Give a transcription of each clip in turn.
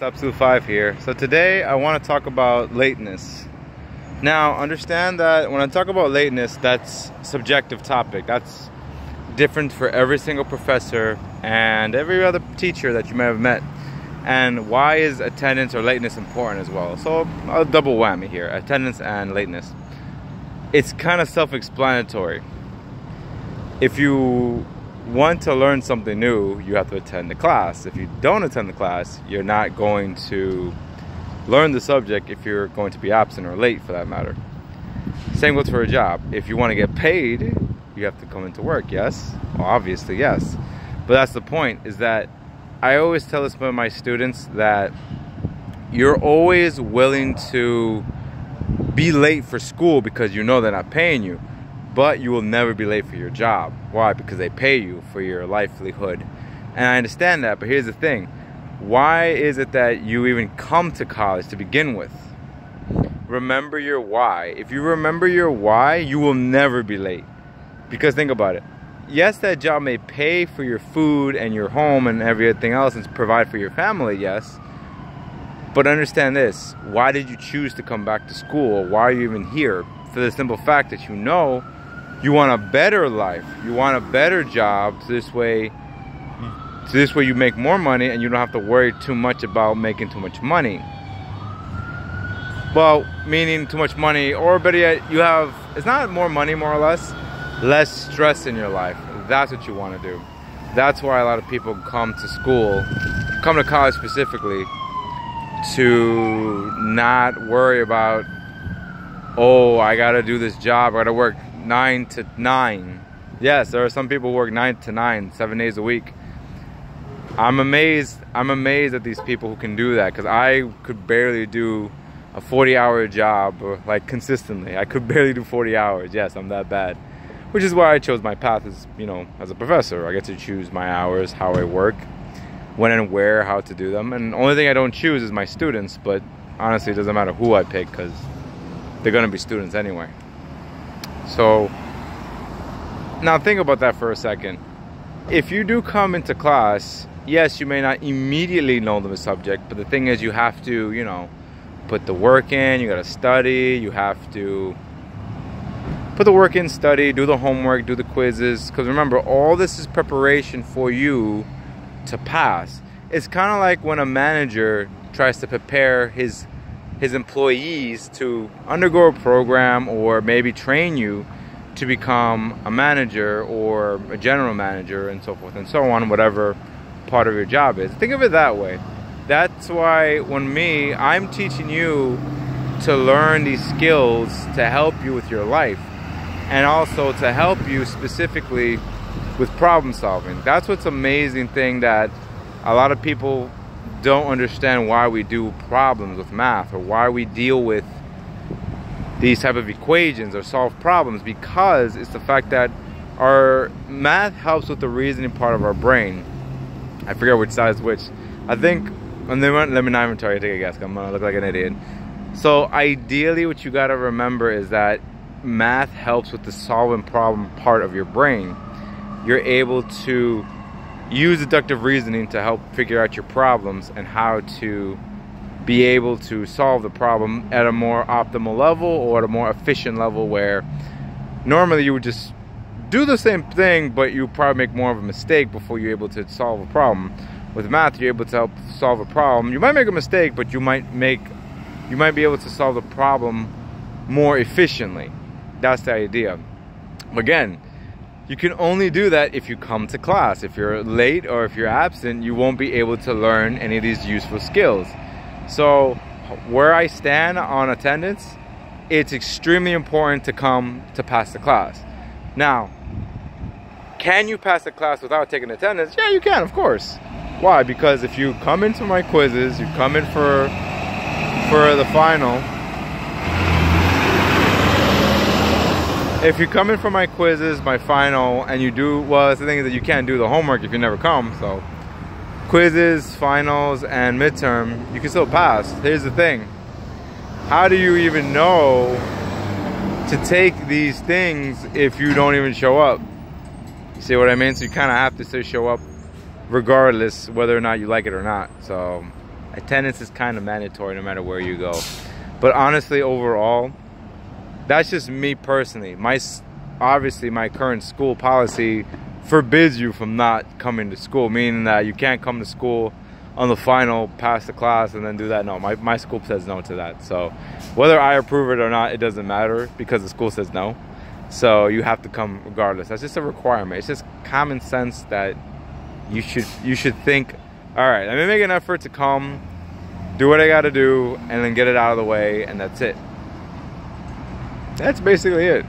Absolute 5 here. So today I want to talk about lateness. Now understand that when I talk about lateness, that's a subjective topic. That's different for every single professor and every other teacher that you may have met. And why is attendance or lateness important as well? So a double whammy here, attendance and lateness. It's kind of self-explanatory. If you want to learn something new, you have to attend the class. If you don't attend the class, you're not going to learn the subject if you're going to be absent or late, for that matter. Same goes for a job. If you want to get paid, you have to come into work, yes? Well, obviously, yes. But that's the point, is that I always tell this to my students that you're always willing to be late for school because you know they're not paying you. But you will never be late for your job. Why? Because they pay you for your livelihood. And I understand that, but here's the thing. Why is it that you even come to college to begin with? Remember your why. If you remember your why, you will never be late. Because think about it. Yes, that job may pay for your food and your home and everything else and provide for your family, yes. But understand this. Why did you choose to come back to school? Why are you even here? For the simple fact that you know you want a better life, you want a better job, so this way you make more money and you don't have to worry too much about making too much money. Well, meaning too much money, or better yet, you have, it's not more money more or less stress in your life. That's what you want to do. That's why a lot of people come to school, come to college specifically, to not worry about, oh, I gotta do this job, I gotta work 9 to 9. Yes, there are some people who work 9 to 9, 7 days a week. I'm amazed at these people who can do that, because I could barely do a 40-hour job, like consistently. I could barely do 40 hours. Yes, I'm that bad. Which is why I chose my path as, as a professor. I get to choose my hours, how I work, when and where, how to do them. And the only thing I don't choose is my students, but honestly, it doesn't matter who I pick, because they're gonna be students anyway. So now think about that for a second. If you do come into class, yes, you may not immediately know the subject, but the thing is, you have to, put the work in, you gotta study, you have to put the work in, study, do the homework, do the quizzes, because remember, all this is preparation for you to pass. It's kind of like when a manager tries to prepare his employees to undergo a program or maybe train you to become a manager or a general manager and so forth and so on, whatever part of your job is. Think of it that way. That's why when I'm teaching you to learn these skills to help you with your life and also to help you specifically with problem solving. That's what's amazing thing, that a lot of people don't understand why we do problems with math or why we deal with these type of equations or solve problems, because it's the fact that our math helps with the reasoning part of our brain. I forget which side is which. I think, let me not even try to take a guess, I'm gonna look like an idiot. So ideally what you gotta remember is that math helps with the solving problem part of your brain. You're able to use deductive reasoning to help figure out your problems and how to be able to solve the problem at a more optimal level or at a more efficient level, where normally you would just do the same thing, but you probably make more of a mistake before you're able to solve a problem. With math, you're able to help solve a problem. You might make a mistake, but you might be able to solve the problem more efficiently. That's the idea. Again, you can only do that if you come to class. If you're late or if you're absent, you won't be able to learn any of these useful skills. So where I stand on attendance, it's extremely important to come to pass the class. Now, can you pass the class without taking attendance? Yeah, you can, of course. Why? Because if you come into my quizzes, you come in for the final. If you come in for my quizzes, my final, and you do, well, the thing is that you can't do the homework if you never come, so quizzes, finals, and midterm, you can still pass. Here's the thing. How do you even know to take these things if you don't even show up? You see what I mean? So you kind of have to still show up regardless whether or not you like it or not. So Attendance is kind of mandatory no matter where you go. But honestly, overall, that's just me personally. Obviously, my current school policy forbids you from not coming to school, meaning that you can't come to school on the final, pass the class, and then do that. No, my school says no to that. So whether I approve it or not, it doesn't matter because the school says no. So you have to come regardless. That's just a requirement. It's just common sense that you should think, all right, let me make an effort to come, do what I got to do, and then get it out of the way, and that's it. That's basically it.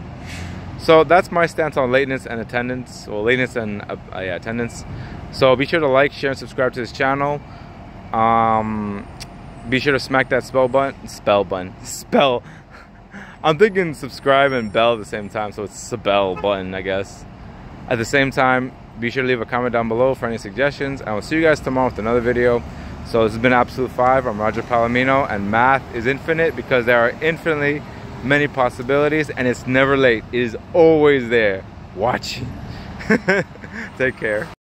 So that's my stance on lateness and attendance, or lateness and attendance. So be sure to like, share, and subscribe to this channel. Be sure to smack that spell. I'm thinking subscribe and bell at the same time, so it's a bell button, I guess. At the same time, be sure to leave a comment down below for any suggestions. And I will see you guys tomorrow with another video. So this has been Absolute 5. I'm Roger Palomino, and math is infinite because there are infinitely many possibilities, and it's never late. It is always there watching. Take care.